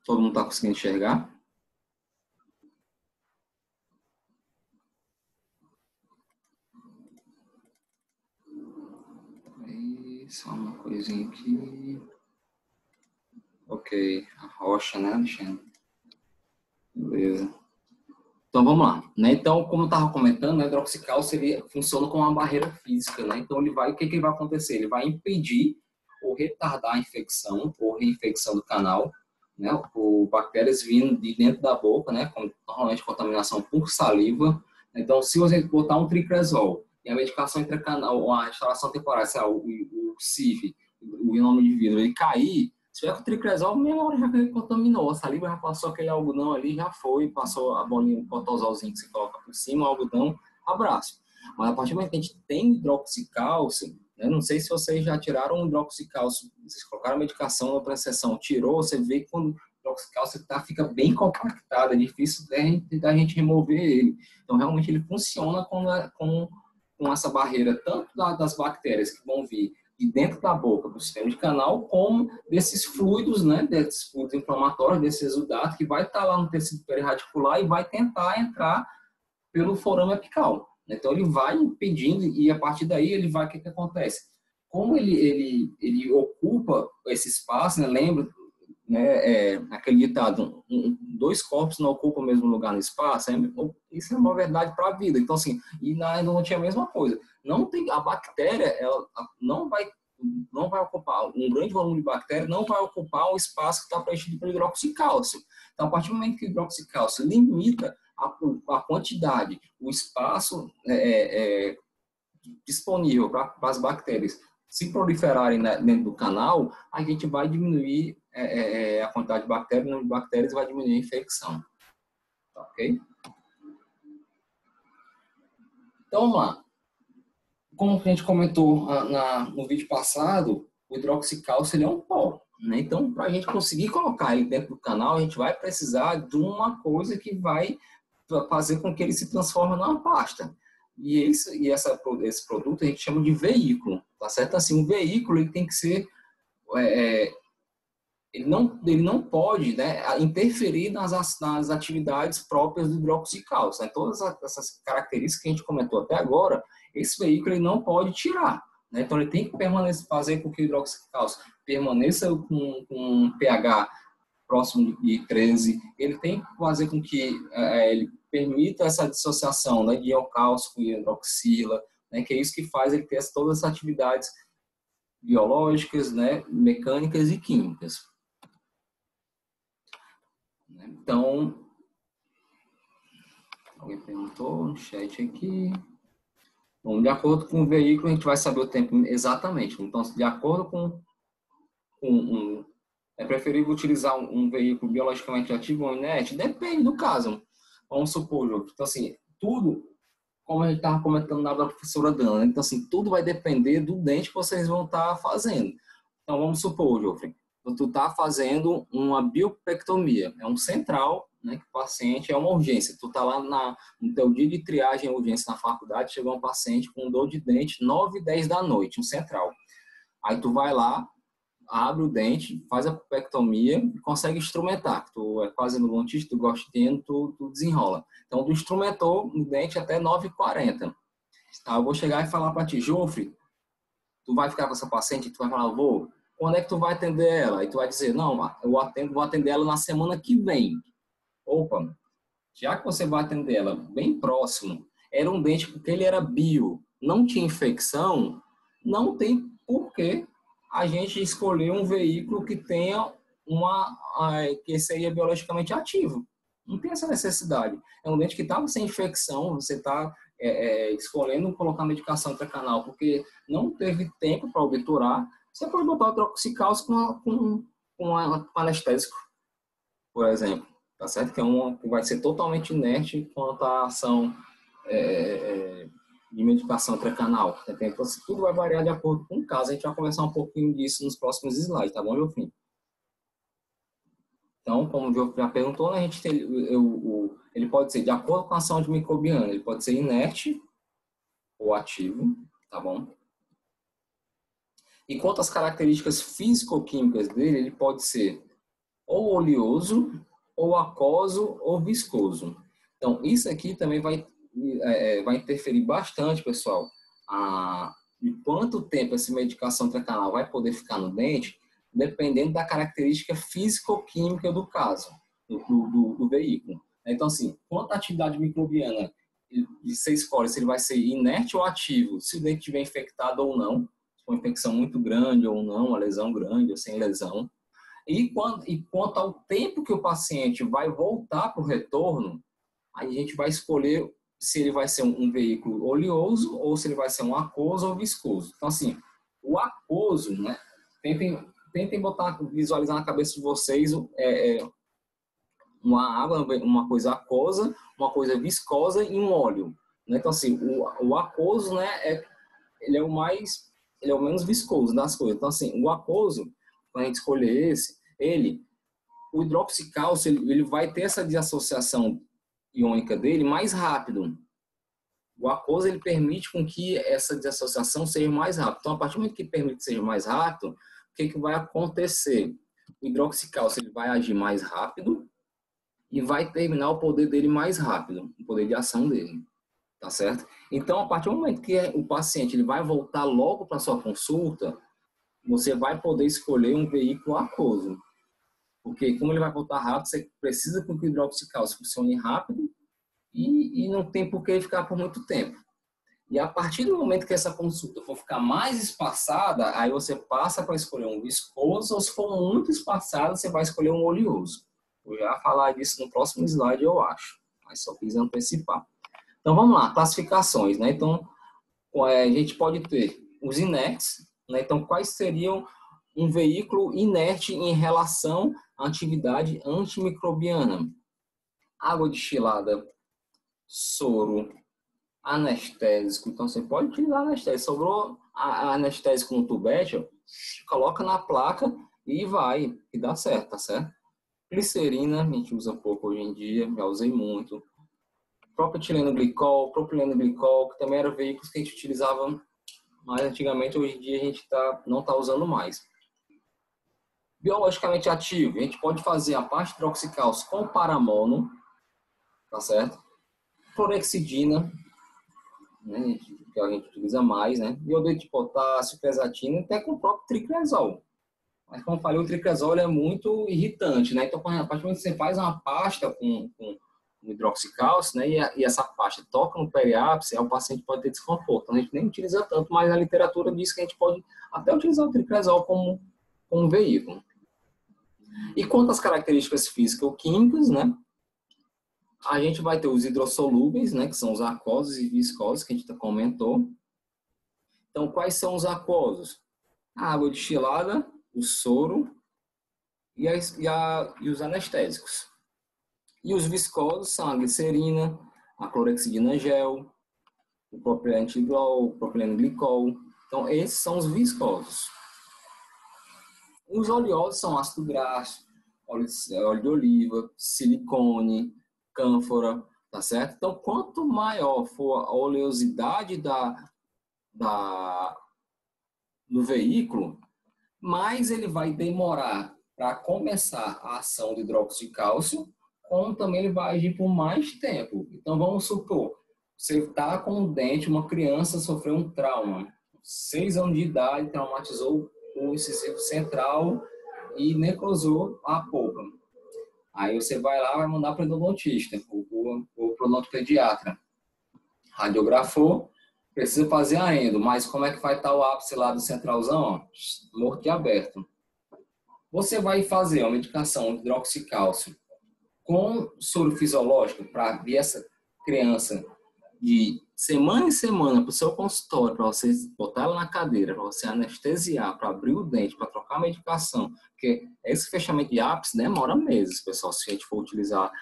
Todo mundo está conseguindo enxergar? Só uma coisinha aqui. Ok, a rocha, né, Alexandre? Beleza. Então, vamos lá. Né? Então, como eu estava comentando, né, o hidroxicálcio ele funciona como uma barreira física. Né? Então, o que, que vai acontecer? Ele vai impedir ou retardar a infecção ou reinfecção do canal, né, por bactérias vindo de dentro da boca, né, normalmente contaminação por saliva. Então, se você botar um tricresol e a medicação intracanal, ou a instalação temporária, o CIV, o genoma de vidro, ele cair, se tiver com tricresol, meia hora já contaminou. A saliva já passou aquele algodão ali, já foi, passou a bolinha, o potozolzinho que você coloca por cima, o algodão, abraço. Mas a partir do momento que a gente tem hidroxicálcio, eu não sei se vocês já tiraram o hidroxicálcio, vocês colocaram a medicação na pré-sessão, tirou, você vê que quando o hidroxicálcio fica bem compactado, é difícil da gente remover ele. Então, realmente, ele funciona com essa barreira, tanto das bactérias que vão vir de dentro da boca, do sistema de canal, como desses fluidos, né, desses fluidos inflamatórios, desse exudato, que vai estar lá no tecido perirradicular e vai tentar entrar pelo forame apical. Então, ele vai impedindo e, a partir daí, ele vai, o que acontece? Como ele ocupa esse espaço, né, lembra, né, aquele ditado, dois corpos não ocupam o mesmo lugar no espaço, isso é uma verdade para a vida. Então, assim, e na endodontia é a mesma coisa. Não tem, a bactéria, ela não vai ocupar, um grande volume de bactéria não vai ocupar o espaço que está preenchido pelo hidroxicálcio. Então, a partir do momento que o hidroxicálcio limita a quantidade, o espaço disponível para as bactérias se proliferarem dentro do canal, a gente vai diminuir a quantidade de bactérias, o número de bactérias vai diminuir a infecção. Tá, ok? Então, vamos lá. Como a gente comentou no vídeo passado, o hidroxicálcio ele é um pó. Né? Então, para a gente conseguir colocar ele dentro do canal, a gente vai precisar de uma coisa que vai fazer com que ele se transforme numa pasta. E esse produto a gente chama de veículo, tá certo? Assim, um veículo ele tem que ser, ele não pode, né, interferir nas atividades próprias do hidroxicálcio. Né? Todas essas características que a gente comentou até agora, esse veículo ele não pode tirar. Né? Então ele tem que fazer com que o hidroxicálcio permaneça com um pH próximo de 13, ele tem que fazer com que ele permita essa dissociação, né, de ioncálcio com hidroxila, né, que é isso que faz ele ter todas as atividades biológicas, né, mecânicas e químicas. Então, alguém perguntou no chat aqui. Bom, de acordo com o veículo, a gente vai saber o tempo exatamente. Então, de acordo com é preferível utilizar um veículo biologicamente ativo ou inerte? Depende do caso. Vamos supor, Jô. Então, assim, tudo, como a gente estava comentando na aula da professora Dana, então, assim, tudo vai depender do dente que vocês vão estar fazendo. Então, vamos supor, Jofre, tu está fazendo uma biopectomia, é um central, né, que o paciente é uma urgência. Tu está lá no teu dia de triagem urgência na faculdade, chegou um paciente com dor de dente 9 e 10 da noite, um central. Aí tu vai lá, abre o dente, faz a pectomia e consegue instrumentar. Tu é quase no dentista, tu gosta de tu desenrola. Então, tu instrumentou o dente até 9h40. Tá, eu vou chegar e falar para ti, Jofre, tu vai ficar com essa paciente, tu vai falar, vou, quando é que tu vai atender ela? E tu vai dizer, não, vou atender ela na semana que vem. Opa, já que você vai atender ela bem próximo, era um dente porque ele era bio, não tinha infecção, não tem porquê a gente escolher um veículo que tenha que seria biologicamente ativo. Não tem essa necessidade. É um dente que estava sem infecção, você está escolhendo colocar medicação intracanal porque não teve tempo para obturar, você pode botar o hidroxicálcio com anestésico, por exemplo. Tá certo? Que vai ser totalmente inerte quanto à ação de medicação intracanal. Então, tudo vai variar de acordo com o caso. A gente vai conversar um pouquinho disso nos próximos slides, tá bom, Jofim? Então, como o Jofim já perguntou, né, a gente ele pode ser de acordo com a ação antimicrobiana, ele pode ser inerte ou ativo, tá bom? E quanto às características físico-químicas dele, ele pode ser ou oleoso, ou aquoso, ou viscoso. Então, isso aqui também vai interferir bastante, pessoal, de quanto tempo essa medicação intracanal vai poder ficar no dente, dependendo da característica físico-química do caso, do veículo. Então, assim, quanto a atividade microbiana você escolhe se ele vai ser inerte ou ativo, se o dente estiver infectado ou não, se for uma infecção muito grande ou não, uma lesão grande ou sem lesão. E quanto ao tempo que o paciente vai voltar para o retorno, aí a gente vai escolher se ele vai ser um veículo oleoso ou se ele vai ser um aquoso ou viscoso. Então, assim, o aquoso, né? Tentem visualizar na cabeça de vocês uma água, uma coisa aquosa, uma coisa viscosa e um óleo. Né? Então, assim, o aquoso, né, ele é o menos viscoso das coisas. Então, assim, o aquoso, quando a gente escolher o hidroxicálcio, ele vai ter essa desassociação iônica dele mais rápido. O aquoso, ele permite com que essa desassociação seja mais rápida. Então, a partir do momento que permite que seja mais rápido, o que vai acontecer? O hidroxicálcio, ele vai agir mais rápido e vai terminar o poder dele mais rápido, o poder de ação dele, tá certo? Então, a partir do momento que o paciente ele vai voltar logo para sua consulta, você vai poder escolher um veículo aquoso. Porque como ele vai voltar rápido, você precisa que o hidroxicálcio funcione rápido e não tem por que ficar por muito tempo. E a partir do momento que essa consulta for ficar mais espaçada, aí você passa para escolher um viscoso, ou se for muito espaçado, você vai escolher um oleoso. Vou já falar disso no próximo slide, eu acho. Mas só quis antecipar. Então, vamos lá. Classificações, né? Então, a gente pode ter os inertes, né? Então, quais seriam um veículo inerte em relação à atividade antimicrobiana? Água destilada, soro, anestésico. Então, você pode utilizar anestésico. Sobrou anestésico no tubete, coloca na placa e vai. E dá certo, tá certo? Glicerina, a gente usa pouco hoje em dia, já usei muito. Propileno glicol, que também eram veículos que a gente utilizava mais antigamente, hoje em dia a gente não está usando mais. Biologicamente ativo, a gente pode fazer a parte hidroxicálcio com paramono, tá certo? Clorexidina, né, que a gente utiliza mais, né? Iodeto de potássio, quercetina, até com o próprio tricresol. Mas, como eu falei, o tricresol é muito irritante, né? Então, a partir do momento que você faz uma pasta com hidroxicálcio, né? E essa pasta toca no periápice, aí o paciente pode ter desconforto. Então, a gente nem utiliza tanto, mas a literatura diz que a gente pode até utilizar o tricresol como um veículo. E quanto às características físico-químicas, né? A gente vai ter os hidrossolúveis, né? Que são os aquosos e viscosos, que a gente comentou. Então, quais são os aquosos? A água destilada, o soro e os anestésicos. E os viscosos são a glicerina, a clorexidina gel, o propileno glicol. Então, esses são os viscosos. Os oleosos são ácido graxo, óleo de oliva, silicone, cânfora, tá certo? Então, quanto maior for a oleosidade do veículo, mais ele vai demorar para começar a ação de hidróxido de cálcio, como também ele vai agir por mais tempo. Então, vamos supor, você está com um dente, uma criança sofreu um trauma, 6 anos de idade, traumatizou o incisivo central e necrosou a polpa. Aí você vai lá, vai mandar para o endodontista, o odontopediatra. Radiografou, precisa fazer a endo, mas como é que vai estar o ápice lá do centralzão? Ó, morto e aberto. Você vai fazer uma medicação de hidroxicálcio com soro fisiológico para ver essa criança de semana em semana para o seu consultório, para você botar ela na cadeira, para você anestesiar, para abrir o dente, para trocar a medicação. Porque esse fechamento de ápice demora meses, pessoal, se a gente for utilizar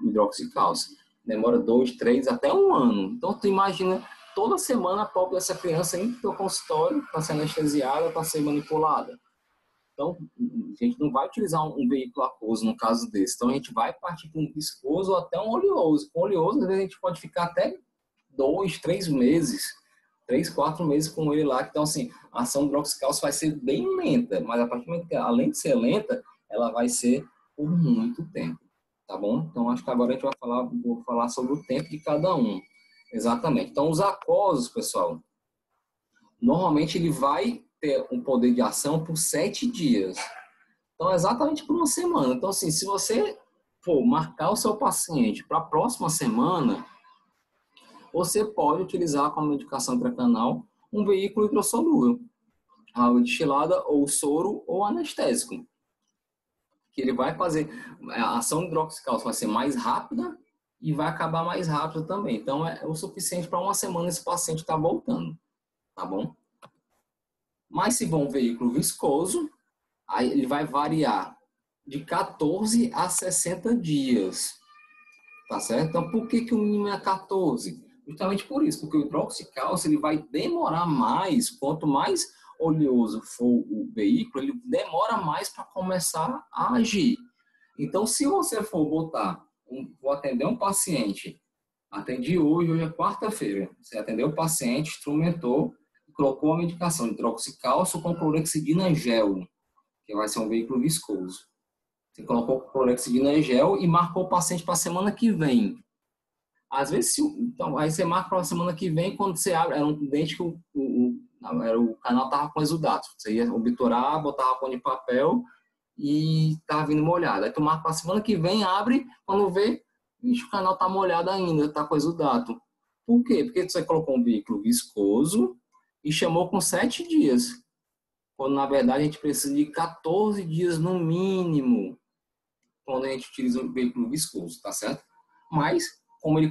hidroxicálcio. Demora 2, 3, até 1 ano. Então, tu imagina toda semana a pobre dessa criança indo para o consultório para ser anestesiada, para ser manipulada. Então, a gente não vai utilizar um veículo aquoso no caso desse. Então, a gente vai partir para um viscoso ou até um oleoso. Com oleoso, às vezes, a gente pode ficar até 2, 3 meses, 3, 4 meses com ele lá. Então, assim, a ação do hidroxicálcio vai ser bem lenta, mas a partir do momento que, além de ser lenta, ela vai ser por muito tempo, tá bom? Então, acho que agora a gente vou falar sobre o tempo de cada um. Exatamente. Então, os aquosos, pessoal, normalmente ele vai ter um poder de ação por 7 dias. Então, exatamente por uma semana. Então, assim, se você for marcar o seu paciente para a próxima semana, você pode utilizar como medicação intracanal um veículo hidrossolúvel, água destilada ou soro ou anestésico. Que ele vai fazer, a ação hidroxicálcica vai ser mais rápida e vai acabar mais rápido também. Então, é o suficiente para uma semana esse paciente estar voltando, tá bom? Mas se for um veículo viscoso, aí ele vai variar de 14 a 60 dias, tá certo? Então, por que o mínimo é 14? Justamente por isso, porque o hidroxicálcio ele vai demorar mais, quanto mais oleoso for o veículo, ele demora mais para começar a agir. Então, se você for vou atender um paciente, atendi hoje é quarta-feira, você atendeu o paciente, instrumentou, colocou a medicação de hidroxicálcio com clorexidina gel, que vai ser um veículo viscoso. Você colocou clorexidina em gel e marcou o paciente para a semana que vem. Às vezes, então, aí você marca para a semana que vem, quando você abre, era um dente que o canal estava com exudato. Você ia obturar, botava pano de papel e estava vindo molhado. Aí tu marca para a semana que vem, abre, quando vê, o canal está molhado ainda, está com exudato. Por quê? Porque você colocou um veículo viscoso e chamou com 7 dias. Quando, na verdade, a gente precisa de 14 dias no mínimo quando a gente utiliza um veículo viscoso, tá certo? Mas, como ele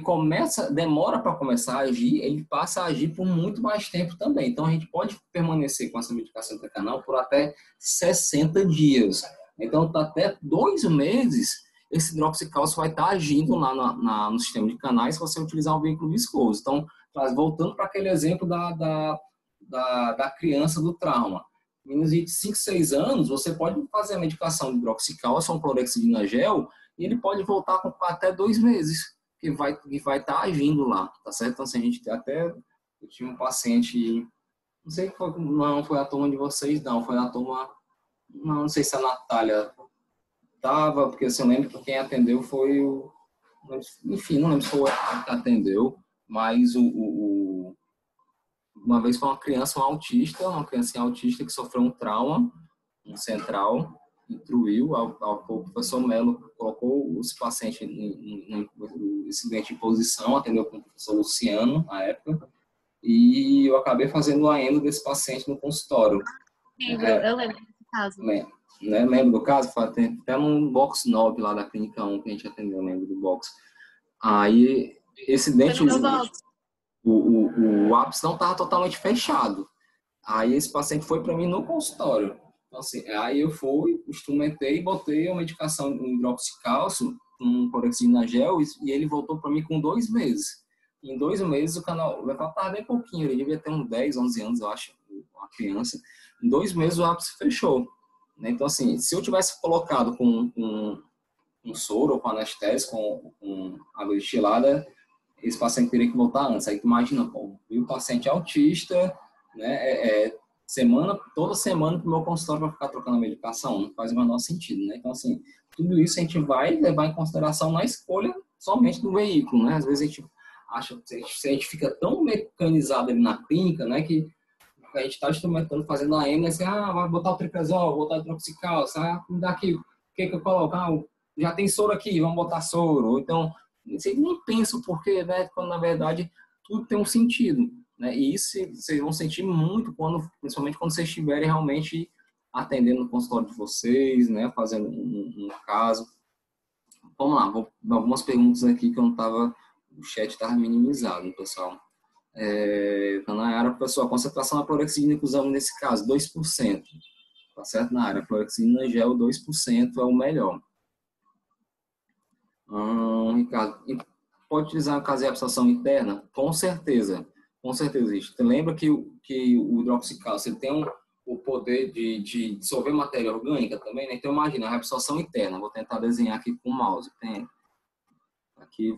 demora para começar a agir, ele passa a agir por muito mais tempo também. Então, a gente pode permanecer com essa medicação intracanal por até 60 dias. Então, até 2 meses, esse hidroxicálcio vai estar agindo lá no sistema de canais se você utilizar um veículo viscoso. Então, voltando para aquele exemplo da criança do trauma. Meninos de 5, 6 anos, você pode fazer a medicação de hidroxicálcio, um clorexidina gel, e ele pode voltar com até 2 meses, que vai estar agindo lá, tá certo? Então, assim, a gente eu tinha um paciente, não sei, não foi a turma de vocês, não, foi a turma, não sei se a Natália estava, porque assim, eu lembro que quem atendeu foi enfim, não lembro se foi a que atendeu, mas uma vez foi uma criança, uma criancinha autista que sofreu um trauma no central, intruiu, o professor Melo colocou esse paciente esse dente em posição, atendeu com o professor Luciano na época, e eu acabei fazendo a endo desse paciente no consultório. Eu lembro desse caso. Lembro do caso? Foi até no box 9 lá da clínica 1 que a gente atendeu, lembro do box. Aí, esse dente... O ápice não estava totalmente fechado. Aí esse paciente foi para mim no consultório. Então, assim, aí eu fui, instrumentei, botei a medicação um hidroxicálcio, um clorexidina gel, e ele voltou para mim com 2 meses. Em 2 meses o canal estava bem pouquinho, ele devia ter uns 10, 11 anos, eu acho, uma criança. Em 2 meses o ápice fechou. Então, assim, se eu tivesse colocado com um soro ou com anestésico, com água destilada, esse paciente teria que voltar antes. Aí tu imagina, o paciente autista, né, toda semana pro meu consultório para ficar trocando a medicação, não faz o menor sentido, né? Então, assim, tudo isso a gente vai levar em consideração na escolha somente do veículo, né? Às vezes a gente acha, a gente fica tão mecanizado ali na clínica, né, que a gente está instrumentando, fazendo a EMA, assim, vai botar o triprazol, botar o hidroxicálcio, me dá aqui, o que eu coloco? Já tem soro aqui, vamos botar soro. Ou então, você nem pensa o porquê, né? Quando, na verdade, tudo tem um sentido, né? E isso vocês vão sentir muito, principalmente quando vocês estiverem realmente atendendo no consultório de vocês, né? Fazendo um caso. Vamos lá, algumas perguntas aqui que eu não estava... O chat estava minimizado, pessoal. Nayara, pessoal, a concentração da clorexidina que usamos nesse caso, 2%. Tá certo, Nayara? A clorexidina gel, 2% é o melhor. Ricardo, pode utilizar caso de absorção interna? Com certeza existe. Você lembra que o hidroxicálcio tem o poder de dissolver matéria orgânica também, né? Então imagina, a absorção interna. Vou tentar desenhar aqui com o mouse. Aqui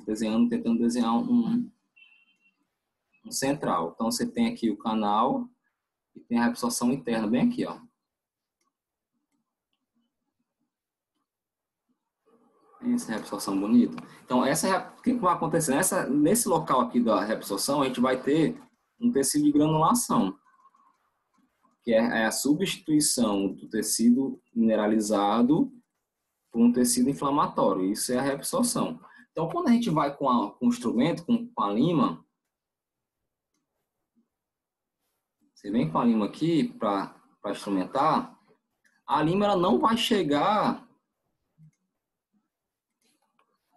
tentando desenhar um central. Então você tem aqui o canal e tem a absorção interna bem aqui, ó. Isso, reabsorção bonita. Então, o que vai acontecer? Nesse local aqui da reabsorção, a gente vai ter um tecido de granulação, que é a substituição do tecido mineralizado por um tecido inflamatório. Isso é a reabsorção. Então, quando a gente vai com o instrumento, com a lima, você vem com a lima aqui para instrumentar, a lima ela não vai chegar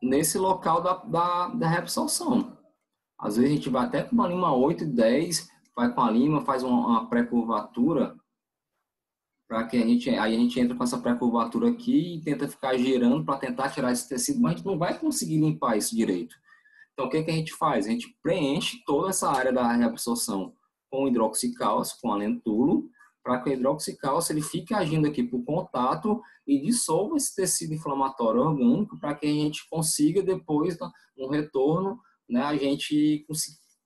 nesse local da reabsorção. Às vezes a gente vai até com uma lima 8 e 10, vai com a lima, faz uma pré-curvatura, para que aí a gente entra com essa pré-curvatura aqui e tenta ficar girando para tentar tirar esse tecido, mas a gente não vai conseguir limpar isso direito. Então, o que a gente faz? A gente preenche toda essa área da reabsorção com hidroxicálcio, com alentulo, para que o hidroxicálcio ele fique agindo aqui por contato e dissolva esse tecido inflamatório orgânico para que a gente consiga depois, no retorno, né, a gente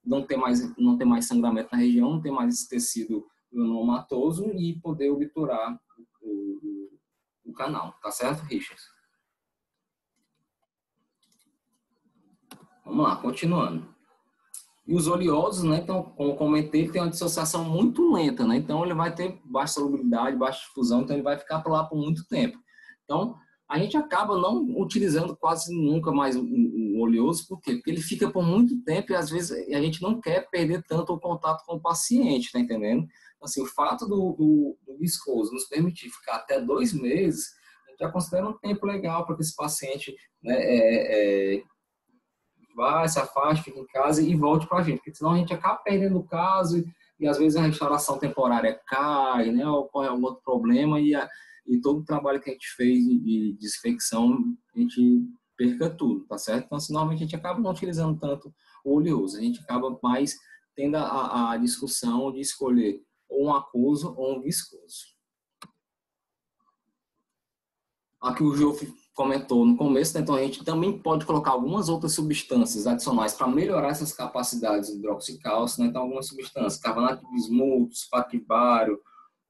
não ter mais sangramento na região, não ter mais esse tecido granulomatoso e poder obturar o canal. Tá certo, Richard? Vamos lá, continuando. E os oleosos, né, então, como comentei, ele tem uma dissociação muito lenta, né? Então, ele vai ter baixa solubilidade, baixa difusão, então ele vai ficar por lá por muito tempo. Então, a gente acaba não utilizando quase nunca mais o oleoso, por quê? Porque ele fica por muito tempo e, às vezes, a gente não quer perder tanto o contato com o paciente, tá entendendo? Assim, o fato do viscoso nos permitir ficar até 2 meses, a gente já considera um tempo legal para que esse paciente, né, vai, se afaste, fique em casa e volte para a gente, porque senão a gente acaba perdendo o caso e às vezes a restauração temporária cai, né, ocorre algum outro problema e todo o trabalho que a gente fez de desinfecção, a gente perca tudo, tá certo? Então, assim, normalmente a gente acaba não utilizando tanto o oleoso, a gente acaba mais tendo a discussão de escolher ou um aquoso ou um viscoso. Aqui o Gil comentou no começo, né? Então a gente também pode colocar algumas outras substâncias adicionais para melhorar essas capacidades do hidroxicálcio, né? Então algumas substâncias, carbonato de bismuto, sulfato de bário,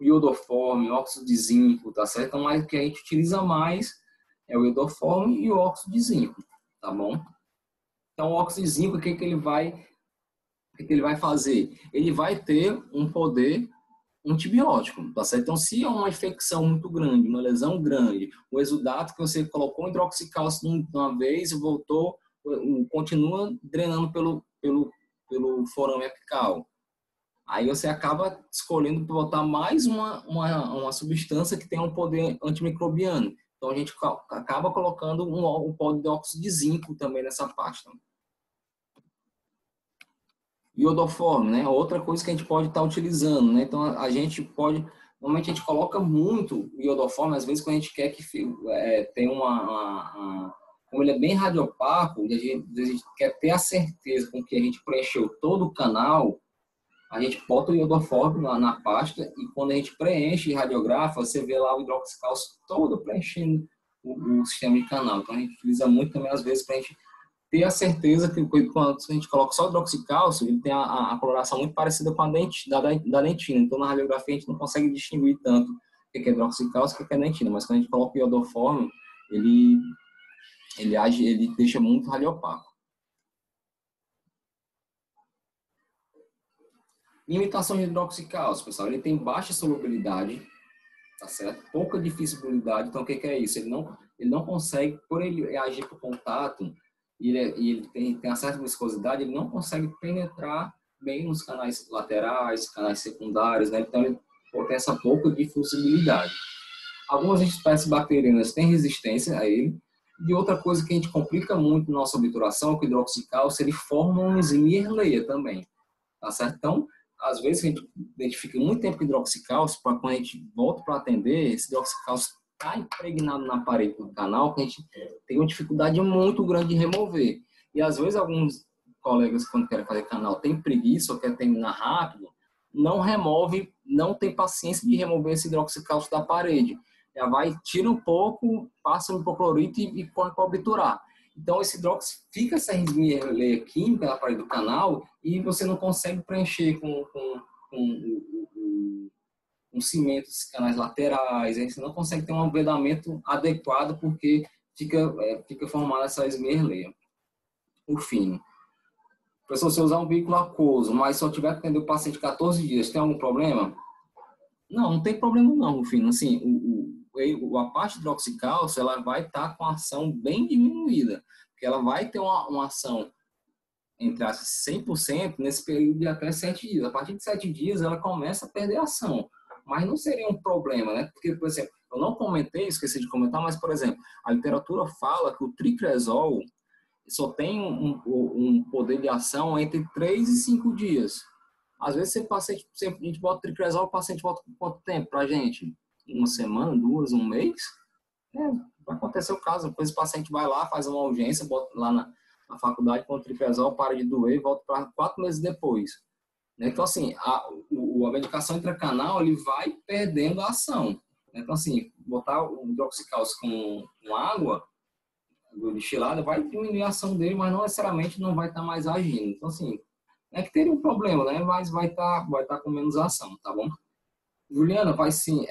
iodoforme, óxido de zinco, tá certo? Então o que a gente utiliza mais é o iodoforme e o óxido de zinco, tá bom? Então o óxido de zinco, o que ele vai fazer? Ele vai ter um poder antibiótico, tá certo? Então, se é uma infecção muito grande, uma lesão grande, o exudato que você colocou hidroxicálcio de uma vez e voltou, continua drenando pelo forame apical. Aí você acaba escolhendo botar mais uma substância que tem um poder antimicrobiano. Então, a gente acaba colocando um pó de óxido de zinco também nessa pasta. Iodoforme, né? Outra coisa que a gente pode estar utilizando, né? Então a gente pode, normalmente a gente coloca muito iodoforme, às vezes quando a gente quer que tenha como ele é bem radiopaco, a gente quer ter a certeza com que a gente preencheu todo o canal, a gente bota o iodoforme na pasta e quando a gente preenche e radiografa, você vê lá o hidroxicálcio todo preenchendo o sistema de canal. Então a gente utiliza muito também às vezes para a gente ter a certeza que quando a gente coloca só hidroxicálcio, ele tem a coloração muito parecida com a da dentina. Então, na radiografia, a gente não consegue distinguir tanto o que é hidroxicálcio e o que é dentina. Mas quando a gente coloca o iodoforme, ele deixa muito radiopaco. Limitação de hidroxicálcio, pessoal. Ele tem baixa solubilidade, tá certo? Pouca difissibilidade. Então, o que é isso? Ele não consegue, por ele agir por contato, e ele tem uma certa viscosidade, ele não consegue penetrar bem nos canais laterais, canais secundários, né? Então ele tem essa pouca difusibilidade. Algumas espécies bacterianas têm resistência a ele, e outra coisa que a gente complica muito na nossa obturação é que o hidroxicálcio ele forma uma Mierleia também, tá certo? Então, às vezes a gente identifica muito tempo com hidroxicálcio, para quando a gente volta para atender, esse hidroxicálcio está impregnado na parede do canal, que a gente tem uma dificuldade muito grande de remover. E às vezes alguns colegas, quando querem fazer canal, tem preguiça ou quer terminar rápido, não remove, não tem paciência de remover esse hidroxicálcio da parede. Já vai, tira um pouco, passa um hipoclorito e põe para obturar. Então esse hidrox fica essa resmierleia química na parede do canal e você não consegue preencher com cimento dos canais laterais, a gente não consegue ter um vedamento adequado porque fica formada essa esmerleia. Por fim, se você usar um veículo aquoso, mas só tiver que atender o paciente 14 dias, tem algum problema? Não, não tem problema não, Rufino. Assim, a parte hidroxicálcio, ela vai estar com a ação bem diminuída, porque ela vai ter uma ação entre as 100% nesse período de até 7 dias. A partir de 7 dias, ela começa a perder ação. Mas não seria um problema, né? Porque, por exemplo, eu não comentei, esqueci de comentar, mas, por exemplo, a literatura fala que o tricresol só tem um poder de ação entre 3 e 5 dias. Às vezes, a gente bota tricresol, o paciente volta por quanto tempo pra gente? Uma semana, 2, um mês? Vai acontecer o caso. Depois o paciente vai lá, faz uma urgência, bota lá na faculdade com o tricresol, para de doer e volta para 4 meses depois. Então, assim, a medicação intracanal, ele vai perdendo a ação. Então, assim, botar o hidroxicálcio com água destilada vai diminuir a ação dele, mas não necessariamente não vai estar mais agindo. Então, assim, é que teria um problema, né? Mas vai estar com menos ação, tá bom? Juliana, vai sim.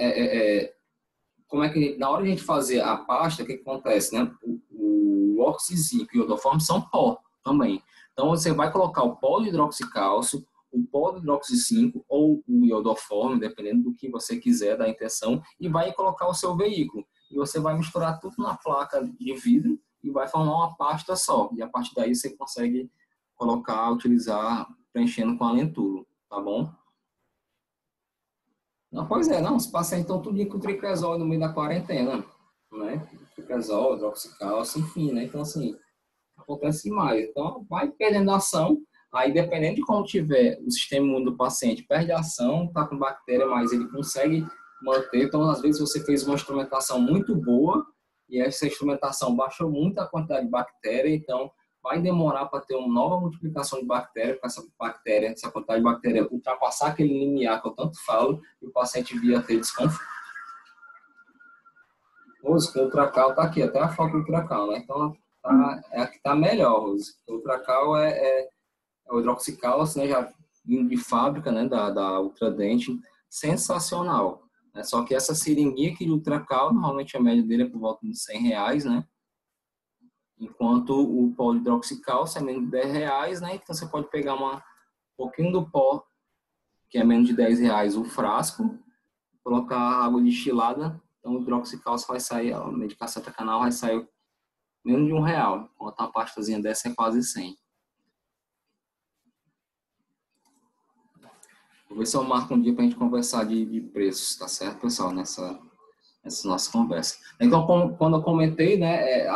Como é que, na hora de a gente fazer a pasta, o que acontece, né? O oxizinco e o iodoforme são pó também. Então, você vai colocar o pó de hidroxicálcio, o pó de hidroxi-5 ou o iodoforme, dependendo do que você quiser, da intenção, e vai colocar o seu veículo. E você vai misturar tudo na placa de vidro e vai formar uma pasta só. E a partir daí você consegue utilizar, preenchendo com a lentulo, tá bom? Não, pois é, não, os pacientes estão tudo com tricresol no meio da quarentena, né? Tricresol, hidroxicálcio, enfim, né? Então, assim, acontece mais. Então, vai perdendo ação, aí dependendo de como tiver o sistema imune do paciente, perde a ação, tá com bactéria, mas ele consegue manter. Então, às vezes você fez uma instrumentação muito boa e essa instrumentação baixou muito a quantidade de bactéria, então vai demorar para ter uma nova multiplicação de bactéria, para essa quantidade de bactéria ultrapassar aquele limiar que eu tanto falo, e o paciente via ter desconforto. Rose, o ultracal está aqui, até a foto do ultracal, né? Então, é a que está melhor, Rose. O ultracal é o hidroxicálcio, né? Já vindo de fábrica, né? Da Ultradente, sensacional. Né? Só que essa seringuinha aqui de ultracal, normalmente a média dele é por volta de R$100, né? Enquanto o pó de hidroxicálcio é menos de R$10, né? Então você pode pegar um pouquinho do pó, que é menos de R$10 o frasco, colocar água destilada, então o hidroxicálcio vai sair, a medicação intracanal vai sair menos de R$1, enquanto uma pastazinha dessa é quase 100. Vou ver se eu marco um dia para a gente conversar de preços, tá certo, pessoal, nessa nossa conversa. Então, quando eu comentei, né,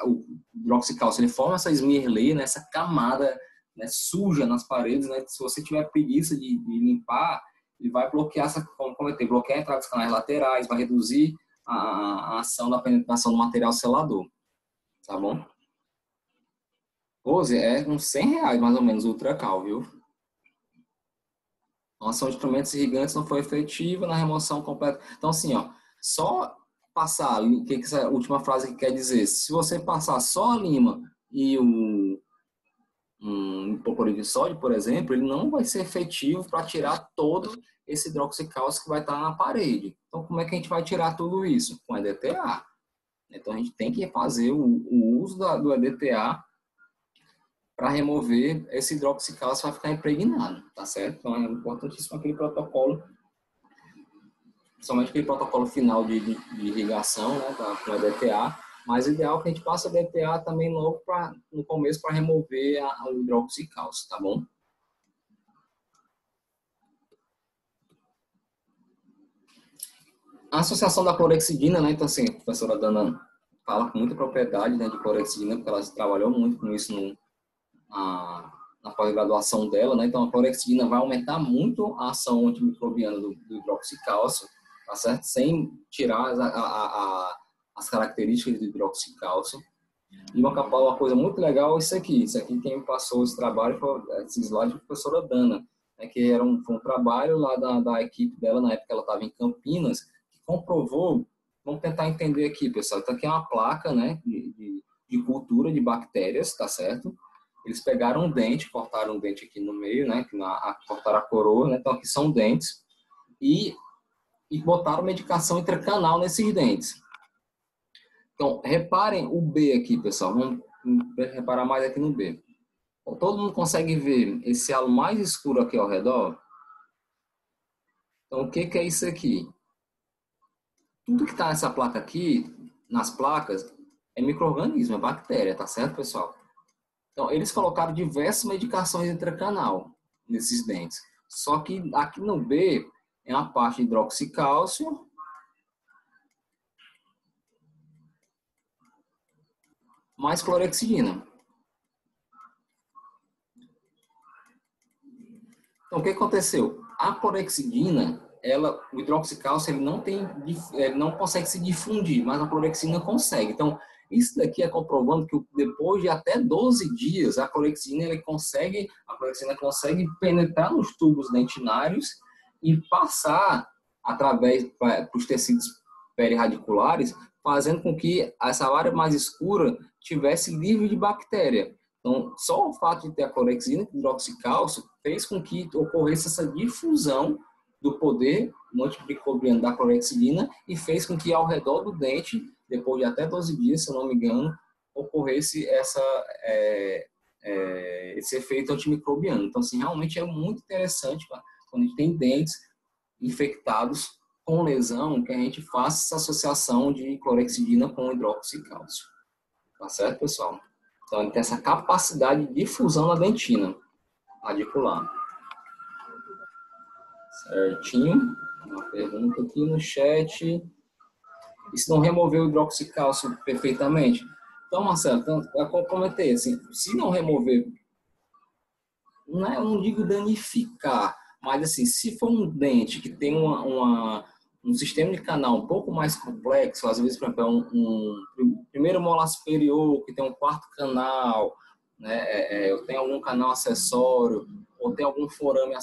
o hidroxicálcio, ele forma essa esmerleia, né, essa camada, né, suja nas paredes, né, se você tiver preguiça de limpar, ele vai bloquear como comentei, bloquear a entrada dos canais laterais, vai reduzir a ação da penetração do material selador, tá bom? Rose, é uns R$100 mais ou menos o ultracal, viu? A ação de instrumentos irrigantes não foi efetiva na remoção completa. Então, assim, ó, só passar, o que essa última frase que quer dizer? Se você passar só a lima e um hipoclorito de sódio, por exemplo, ele não vai ser efetivo para tirar todo esse hidroxicálcio que vai estar na parede. Então, como é que a gente vai tirar tudo isso? Com EDTA. Então, a gente tem que fazer o uso do EDTA para remover esse hidroxicálcio, vai ficar impregnado, tá certo? Então, é importantíssimo aquele protocolo, principalmente aquele protocolo final de irrigação, né, para o EDTA, mas o ideal é que a gente passe o EDTA também logo no começo para remover o hidroxicálcio, tá bom? A associação da clorexidina, né, então assim, a professora Dana fala com muita propriedade, né, de clorexidina, porque ela trabalhou muito com isso na pós-graduação dela, né? Então a clorexidina vai aumentar muito a ação antimicrobiana do hidroxicálcio, tá certo? Sem tirar as características do hidroxicálcio. E uma coisa muito legal é isso aqui quem me passou esse trabalho foi esse slide da professora Dana, né? Que foi um trabalho lá da equipe dela, na época ela estava em Campinas, que comprovou, vamos tentar entender aqui, pessoal, então aqui é uma placa, né, de cultura de bactérias, tá certo? Eles pegaram um dente, cortaram um dente aqui no meio, né? Cortaram a coroa, né? Então aqui são dentes. E botaram medicação intracanal nesses dentes. Então, reparem o B aqui, pessoal. Vamos reparar mais aqui no B. Todo mundo consegue ver esse halo mais escuro aqui ao redor? Então, o que é isso aqui? Tudo que está nessa placa aqui, nas placas, é micro-organismo, é bactéria, tá certo, pessoal? Então, eles colocaram diversas medicações intracanal nesses dentes. Só que aqui no B, é a parte de hidroxicálcio, mais clorexidina. Então, o que aconteceu? A clorexidina, o hidroxicálcio, ele não consegue se difundir, mas a clorexidina consegue. Então, isso daqui é comprovando que depois de até 12 dias, a clorexidina consegue penetrar nos tubos dentinários e passar através para os tecidos perirradiculares, fazendo com que essa área mais escura tivesse livre de bactéria. Então, só o fato de ter a clorexidina e o hidroxicálcio fez com que ocorresse essa difusão do poder antimicrobiano da clorexidina e fez com que ao redor do dente, depois de até 12 dias, se eu não me engano, ocorresse esse efeito antimicrobiano. Então, assim, realmente é muito interessante quando a gente tem dentes infectados com lesão, que a gente faça essa associação de clorexidina com hidroxicálcio. Tá certo, pessoal? Então, ele tem essa capacidade de difusão na dentina radicular. Certinho. Uma pergunta aqui no chat. E se não remover o hidroxicálcio perfeitamente? Então, Marcelo, eu comentei assim, se não remover, eu não digo danificar, mas assim, se for um dente que tem um sistema de canal um pouco mais complexo, às vezes, por exemplo, um primeiro molar superior que tem um quarto canal, né, eu tenho algum canal acessório, ou tem algum forame,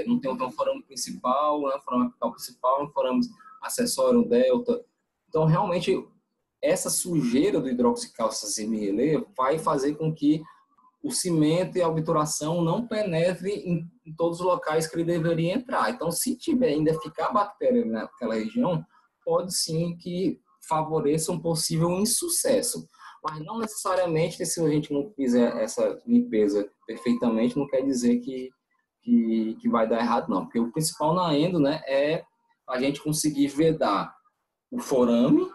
não tem um forame principal, né, forame apical principal, um forame acessório, um delta. Então, realmente, essa sujeira do hidroxicálcio semi-relê vai fazer com que o cimento e a obturação não penetrem em todos os locais que ele deveria entrar. Então, se tiver ainda ficar bactéria naquela região, pode sim que favoreça um possível insucesso. Mas não necessariamente, se a gente não fizer essa limpeza perfeitamente, não quer dizer que vai dar errado, não. Porque o principal na endo, né, é a gente conseguir vedar o forame,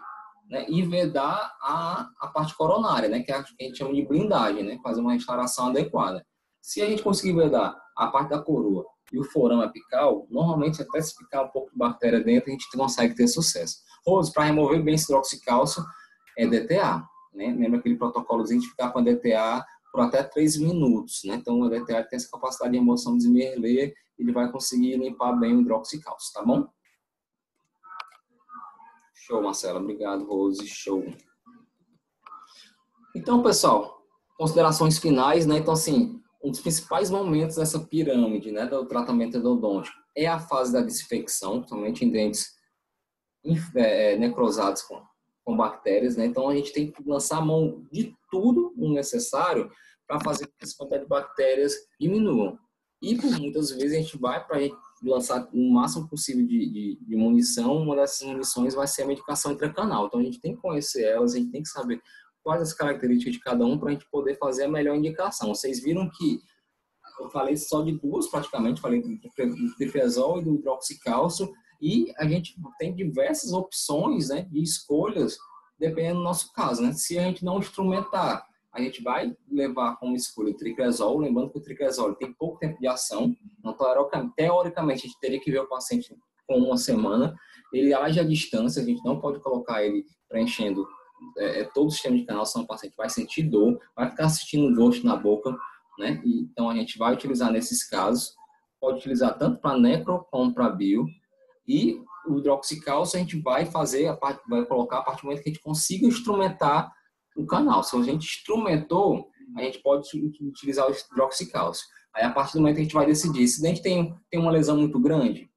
né, e vedar a parte coronária, né, que a gente chama de blindagem, né, fazer uma restauração adequada. Se a gente conseguir vedar a parte da coroa e o forame apical, normalmente até se ficar um pouco de bactéria dentro, a gente consegue ter sucesso. Rose, para remover bem esse hidroxicálcio, é DTA. Né? Lembra aquele protocolozinho de ficar com a DTA por até 3 minutos. Né? Então, o DTA tem essa capacidade de remoção de esmerler, ele vai conseguir limpar bem o hidroxicálcio, tá bom? Show, Marcela. Obrigado, Rose. Show. Então, pessoal, considerações finais, né? Então, assim, um dos principais momentos dessa pirâmide, né, do tratamento endodôntico é a fase da desinfecção, principalmente em dentes necrosados com bactérias, né? Então, a gente tem que lançar a mão de tudo o necessário para fazer com que essa quantidade de bactérias diminuam. E, por muitas vezes, a gente vai para lançar o máximo possível de munição. Uma dessas munições vai ser a medicação intracanal. Então, a gente tem que conhecer elas, a gente tem que saber quais as características de cada um para a gente poder fazer a melhor indicação. Vocês viram que eu falei só de duas, praticamente. Falei do trifezol e do hidroxicálcio. E a gente tem diversas opções, né, de escolhas, dependendo do nosso caso. Né? Se a gente não instrumentar, a gente vai levar como escolha o tricresol, lembrando que o tricresol tem pouco tempo de ação, então, teoricamente a gente teria que ver o paciente com 1 semana, ele age à distância, a gente não pode colocar ele preenchendo todo o sistema de canal, senão o paciente vai sentir dor, vai ficar assistindo gosto na boca, né? Então a gente vai utilizar nesses casos, pode utilizar tanto para necro como para bio, e o hidroxicálcio a gente vai colocar a partir do momento que a gente consiga instrumentar o canal. Se a gente instrumentou, a gente pode utilizar o hidroxicálcio. Aí, a partir do momento que a gente vai decidir, se a gente tem uma lesão muito grande,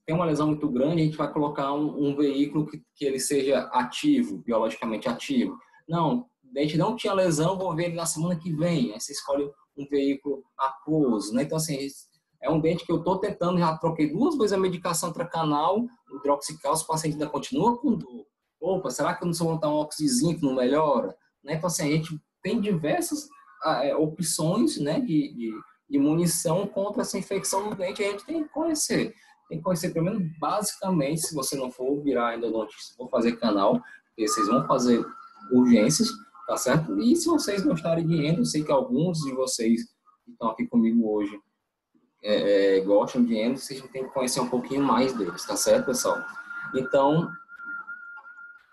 a gente vai colocar um veículo que ele seja ativo, biologicamente ativo. Não, a gente não tinha lesão, vou ver ele na semana que vem. Aí você escolhe um veículo aquoso, né? Então, assim, é um dente que eu estou tentando, já troquei 2 vezes a medicação intracanal, o hidroxicálcio, o paciente ainda continua com dor. Opa, será que eu não sou botar um óxido de zinco não melhora? Né? Então, assim, a gente tem diversas opções, né, de munição contra essa infecção no dente. A gente tem que conhecer. Tem que conhecer, pelo menos, basicamente, se você não for virar endodontista, for fazer canal, porque vocês vão fazer urgências, tá certo? E se vocês gostarem de endo, eu sei que alguns de vocês que estão aqui comigo hoje gostam de endo, vocês têm que conhecer um pouquinho mais deles, tá certo, pessoal? Então,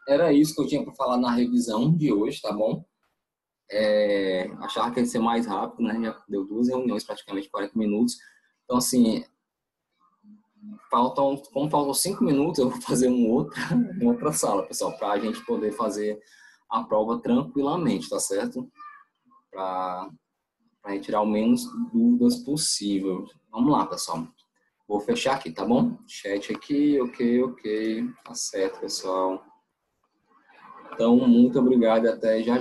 era isso que eu tinha para falar na revisão de hoje, tá bom? Achava que ia ser mais rápido, né? Já deu 2 reuniões, praticamente 40 minutos. Então, assim, como faltam 5 minutos, eu vou fazer uma outra sala, pessoal, para a gente poder fazer a prova tranquilamente, tá certo? Para retirar o menos dúvidas possível. Vamos lá, pessoal. Vou fechar aqui, tá bom? Chat aqui, ok. Tá certo, pessoal. Então, muito obrigado e até já.